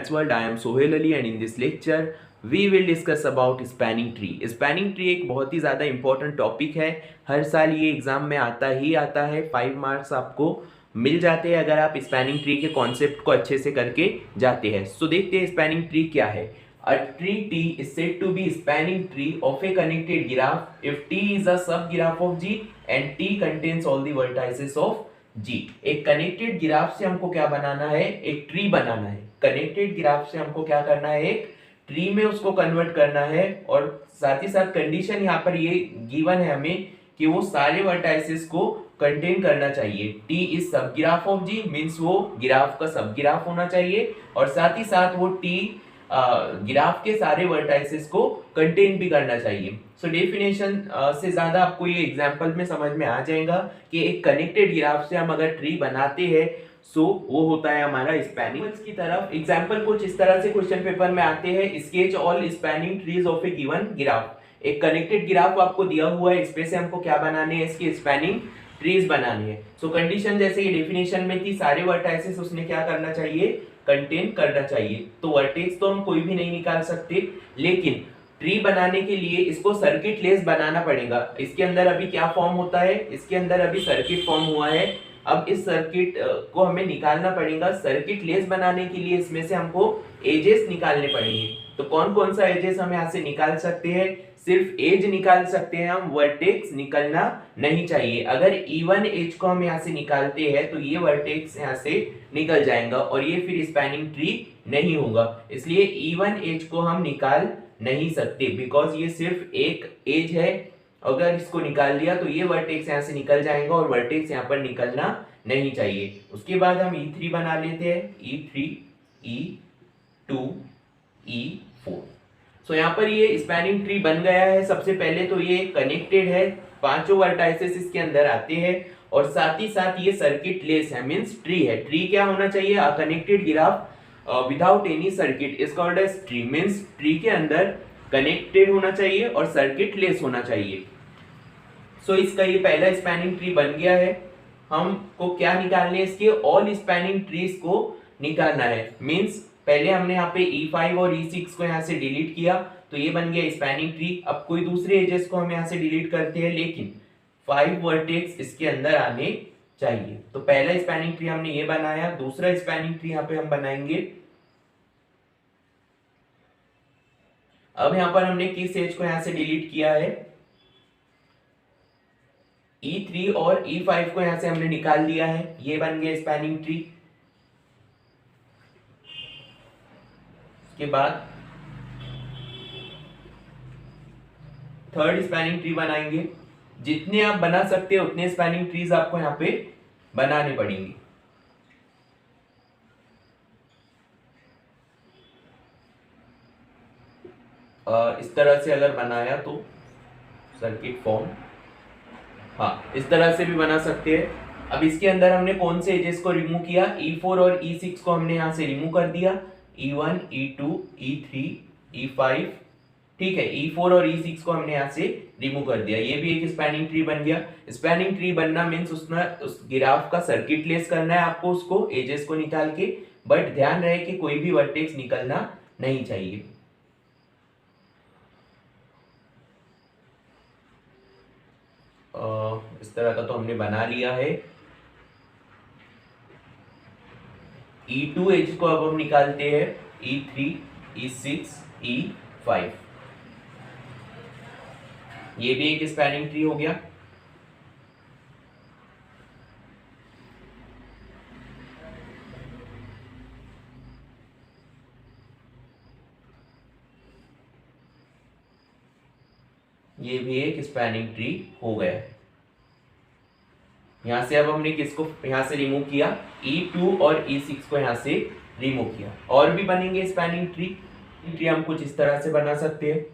Maths World. I am Sohail Ali and in this lecture we will discuss about spanning tree. Spanning tree एक बहुत ही ज़्यादा important topic है, हर साल ये exam में आता ही आता है। 5 मार्क्स आपको मिल जाते हैं अगर आप स्पैनिंग ट्री के कॉन्सेप्ट को अच्छे से करके जाते हैं। सो देखते हैं स्पैनिंग ट्री क्या है। A tree T is said to be spanning tree of a connected graph if T is a subgraph of G and T contains all the vertices of G। एक कनेक्टेड ग्राफ से हमको क्या बनाना है, एक tree बनाना है। Connected graph से हमको क्या करना है, एक ट्री में उसको कन्वर्ट करना है। और साथ ही साथ कंडीशन यहाँ पर ये गिवन है हमें कि वो सारे वर्टाइसेस को कंटेन करना चाहिए। T इज सब ग्राफ ऑफ G मीन्स वो ग्राफ का सब ग्राफ होना चाहिए और साथ ही साथ वो T ग्राफ के सारे वर्टाइसेस को कंटेन भी करना चाहिए। सो डेफिनेशन से ज्यादा आपको ये एग्जांपल में समझ में आ जाएगा कि एक कनेक्टेड ग्राफ से हम अगर ट्री बनाते हैं सो वो होता है हमारा स्पैनिंग की तरफ। एग्जांपल कुछ इस तरह से क्वेश्चन पेपर में आते हैं, sketch all spanning trees of A given graph. एक कनेक्टेड ग्राफ आपको दिया हुआ है, इसमें से हमको क्या बनाने हैं, इसकी स्पैनिंग ट्रीज बनानी है। सो कंडीशन जैसे ये डेफिनेशन में थी, सारे वर्टाइसेस उसने क्या करना चाहिए, कंटेन करना चाहिए। तो वर्टेक्स तो हम कोई भी नहीं निकाल सकते, लेकिन ट्री बनाने के लिए इसको सर्किट लेस बनाना पड़ेगा। इसके अंदर अभी क्या फॉर्म होता है, इसके अंदर अभी सर्किट फॉर्म हुआ है। अब इस सर्किट को हमें निकालना पड़ेगा। सर्किट लेस बनाने के लिए इसमें से हमको एजेस निकालने पड़ेंगे। तो कौन कौन सा एजेस हम यहाँ से निकाल सकते हैं, सिर्फ एज निकाल सकते हैं हम, वर्टेक्स निकलना नहीं चाहिए। अगर इवन एज को हम यहाँ से निकालते हैं तो ये वर्टेक्स यहाँ से निकल जाएगा और ये फिर स्पैनिंग ट्री नहीं होगा। इसलिए इवन एज को हम निकाल नहीं सकते बिकॉज ये सिर्फ एक एज है। अगर इसको निकाल दिया तो ये वर्टेक्स यहाँ से निकल जाएगा और वर्टेक्स यहाँ पर निकलना नहीं चाहिए। उसके बाद हम E3 बना लेते हैं, E3, E2, E4। सो यहाँ पर ये स्पैनिंग ट्री बन गया है। सबसे पहले तो ये कनेक्टेड है, पांचों वर्टाइसेस इसके अंदर आते हैं और साथ ही साथ ये सर्किट लेस है, मींस ट्री है। ट्री क्या होना चाहिए, a connected graph without any circuit is called as tree, means tree के अंदर कनेक्टेड होना चाहिए और सर्किट लेस होना चाहिए। सो इसका ये पहला स्पैनिंग ट्री बन गया है। हमको क्या निकालने है, इसके ऑल स्पैनिंग ट्रीज को निकालना है। मींस पहले हमने यहाँ पे E5 और E6 को यहाँ से डिलीट किया तो ये बन गया स्पैनिंग ट्री। अब कोई दूसरे एजेस को हम यहाँ से डिलीट करते हैं, लेकिन 5 वर्टेक्स इसके अंदर आने चाहिए। तो पहला स्पैनिंग ट्री हमने ये बनाया, दूसरा स्पैनिंग ट्री यहाँ पे हम बनाएंगे। अब यहाँ पर हमने किस एज को यहाँ से डिलीट किया है, E3 और E5 को यहां से हमने निकाल दिया है, ये बन गया स्पैनिंग ट्री। उसके बाद थर्ड स्पैनिंग ट्री बनाएंगे। जितने आप बना सकते हैं उतने स्पैनिंग ट्रीज आपको यहाँ पे बनाने पड़ेंगे। इस तरह से अगर बनाया तो सर्किट फॉर्म, हाँ इस तरह से भी बना सकते हैं। अब इसके अंदर हमने कौन से एजेस को रिमूव किया, E4 और E6 को हमने यहाँ से रिमूव कर दिया, E1, E2, E3, E5, ठीक है। E4 और E6 को हमने यहाँ से रिमूव कर दिया, ये भी एक स्पैनिंग ट्री बन गया। स्पैनिंग ट्री बनना मीन्स उस ग्राफ का सर्किट लेस करना है आपको, उसको एजेस को निकाल के, बट ध्यान रहे कि कोई भी वर्टेक्स निकलना नहीं चाहिए। इस तरह का तो हमने बना लिया है। E2 एज को अब हम निकालते हैं, E3, E6, E5, ये भी एक स्पैनिंग ट्री हो गया। ये भी एक स्पैनिंग ट्री हो गया। यहां से अब हमने किसको यहां से रिमूव किया, E2 और E6 को यहां से रिमूव किया। और भी बनेंगे स्पैनिंग ट्री हम कुछ इस तरह से बना सकते हैं,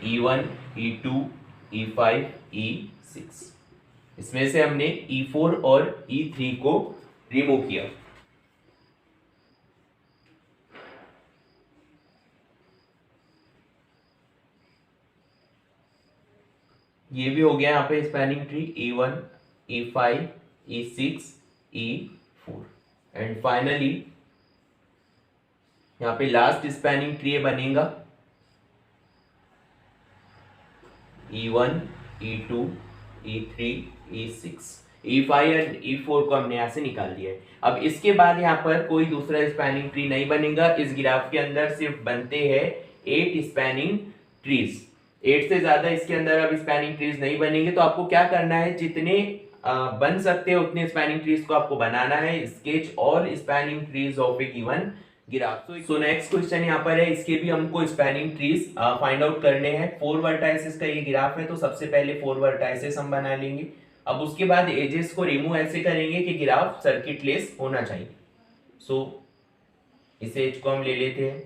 E1, E2, E5, E6। इसमें से हमने E4 और E3 को रिमूव किया। ये भी हो गया यहाँ पे spanning tree, E1, E5, E6, E 4 and finally यहाँ पे लास्ट स्पैनिंग ट्री बनेगा E1 E2 E3 E6 E5 and E4 को हमने यहाँ से निकाल दिया है। अब इसके बाद यहाँ पर कोई दूसरा स्पैनिंग ट्री नहीं बनेगा। इस ग्राफ के अंदर सिर्फ बनते हैं 8 स्पैनिंग ट्रीज। 8 से ज्यादा इसके अंदर अब स्पैनिंग ट्रीज नहीं बनेंगे। तो आपको क्या करना है, जितने बन सकते हैं उतने स्पैनिंग ट्रीज को आपको बनाना है। स्केच और spanning trees of A given graph. So next question यहाँ पर है, इसके भी हमको स्पैनिंग ट्रीज फाइंड आउट करने हैं। 4 वर्टाइसेस का ये ग्राफ है, तो सबसे पहले 4 वर्टाइसेस हम बना लेंगे। अब उसके बाद एजेस को रिमूव ऐसे करेंगे कि ग्राफ सर्किटलेस होना चाहिए। सो इस एज को हम ले लेते हैं,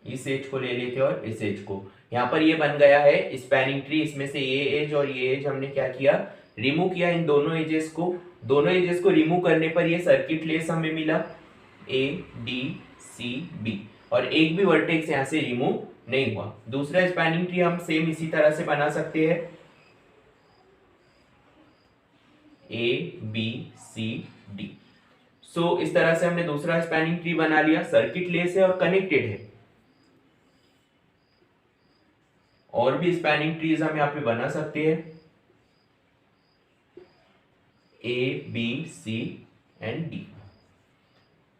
इस एज को ले लेते हैं और इस एज को। यहाँ पर ये बन गया है स्पैनिंग ट्री। इसमें से ये एज और ये एज हमने क्या किया, रिमूव किया इन दोनों एजेस को। दोनों एजेस को रिमूव करने पर ये सर्किटलेस हमें मिला A D C B, और एक भी वर्टेक्स यहाँ से रिमूव नहीं हुआ। दूसरा स्पैनिंग ट्री हम सेम इसी तरह से बना सकते हैं, A B C D। सो इस तरह से हमने दूसरा स्पैनिंग ट्री बना लिया, सर्किटलेस है और कनेक्टेड है। और भी स्पैनिंग ट्रीज हम यहाँ पे बना सकते हैं, A B C and D।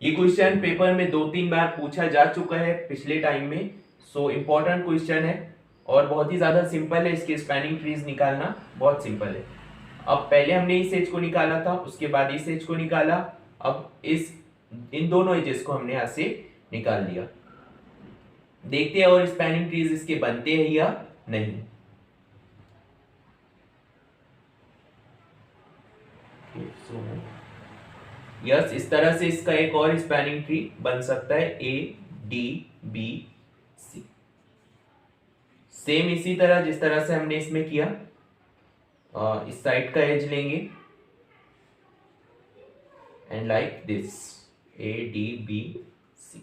ये क्वेश्चन पेपर में 2-3 बार पूछा जा चुका है पिछले टाइम में। सो इम्पोर्टेंट क्वेश्चन है और बहुत ही ज्यादा सिंपल है। इसके स्पैनिंग ट्रीज निकालना बहुत सिंपल है। अब पहले हमने इस एज को निकाला था, उसके बाद इस एज को निकाला। अब इन दोनों एजेस को हमने यहां से निकाल दिया। देखते हैं और स्पैनिंग ट्रीज इसके बनते हैं या नहीं। यस, इस तरह से इसका एक और स्पैनिंग ट्री बन सकता है, A D B C। Same इसी तरह जिस तरह से हमने इसमें किया, इस साइड का एज लेंगे and like this A D B C।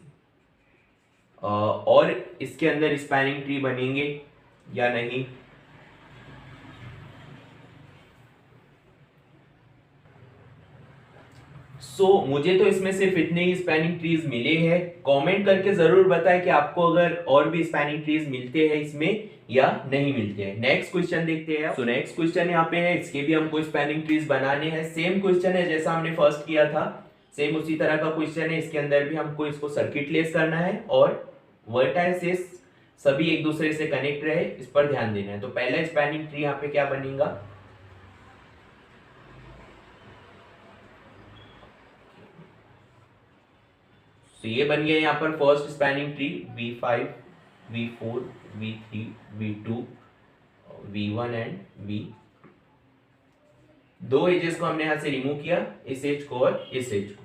और इसके अंदर स्पैनिंग ट्री बनेंगे या नहीं। मुझे तो इसमें सिर्फ इतने ही स्पैनिंग ट्रीज मिले हैं। कमेंट करके जरूर बताएं कि आपको अगर और भी स्पैनिंग ट्रीज मिलते हैं इसमें या नहीं मिलते हैं। नेक्स्ट क्वेश्चन देखते हैं। नेक्स्ट क्वेश्चन यहाँ पे है, इसके भी हमको स्पैनिंग ट्रीज बनाने हैं। सेम क्वेश्चन है जैसा हमने फर्स्ट किया था, सेम उसी तरह का क्वेश्चन है। इसके अंदर भी हमको इसको सर्किटलेस करना है और वर्टाइसेस सभी एक दूसरे से कनेक्ट रहे, इस पर ध्यान देना है। तो पहला स्पैनिंग ट्री यहाँ पे क्या बनेगा, तो ये बन गया यहाँ पर first spanning tree V5 V4 V3 V2 V1 and V। दो एजेस को हमने यहां से रिमूव किया, इस एज को और इस एज को।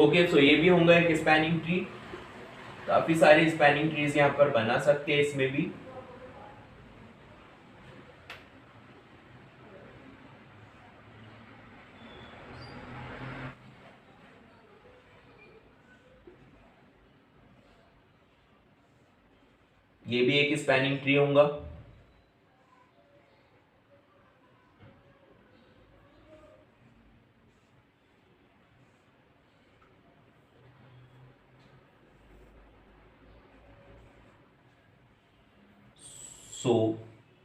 ओके, सो ये भी होगा एक स्पैनिंग ट्री। काफी सारे स्पैनिंग ट्रीज यहां पर बना सकते हैं इसमें भी। ये भी एक स्पैनिंग ट्री होगा।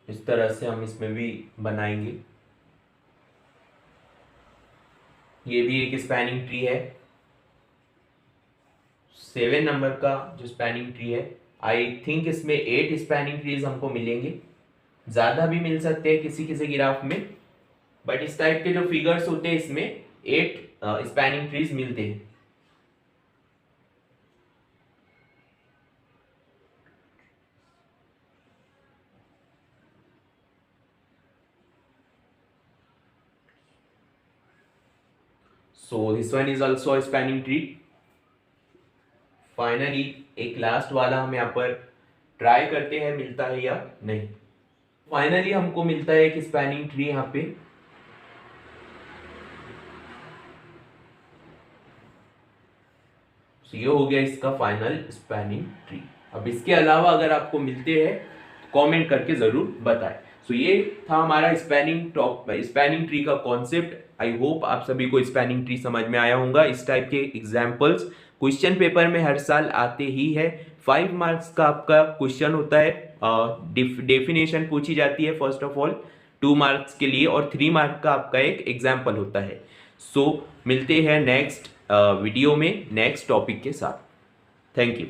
इस तरह से हम इसमें भी बनाएंगे। ये भी एक स्पैनिंग ट्री है। 7 नंबर का जो स्पैनिंग ट्री है, आई थिंक इसमें 8 स्पैनिंग ट्रीज हमको मिलेंगे। ज्यादा भी मिल सकते हैं किसी किसी ग्राफ में, बट इस टाइप के जो फिगर्स होते हैं इसमें 8 स्पैनिंग ट्रीज मिलते हैं। So this one is also a spanning tree. Finally एक लास्ट वाला हम यहाँ पर ट्राई करते हैं मिलता है या नहीं। फाइनली हमको मिलता है एक स्पैनिंग ट्री यहाँ पे। ये हो गया इसका फाइनल स्पैनिंग ट्री। अब इसके अलावा अगर आपको मिलते हैं कमेंट करके ज़रूर बताएं। सो ये था हमारा स्पैनिंग ट्री का कॉन्सेप्ट। आई होप आप सभी को स्पैनिंग ट्री समझ में आया होगा। इस टाइप के एग्जाम्पल्स क्वेश्चन पेपर में हर साल आते ही है। 5 मार्क्स का आपका क्वेश्चन होता है, डेफिनेशन पूछी जाती है फर्स्ट ऑफ ऑल 2 मार्क्स के लिए, और 3 मार्क का आपका एक एग्जाम्पल होता है। सो मिलते हैं नेक्स्ट वीडियो में नेक्स्ट टॉपिक के साथ। Thank you.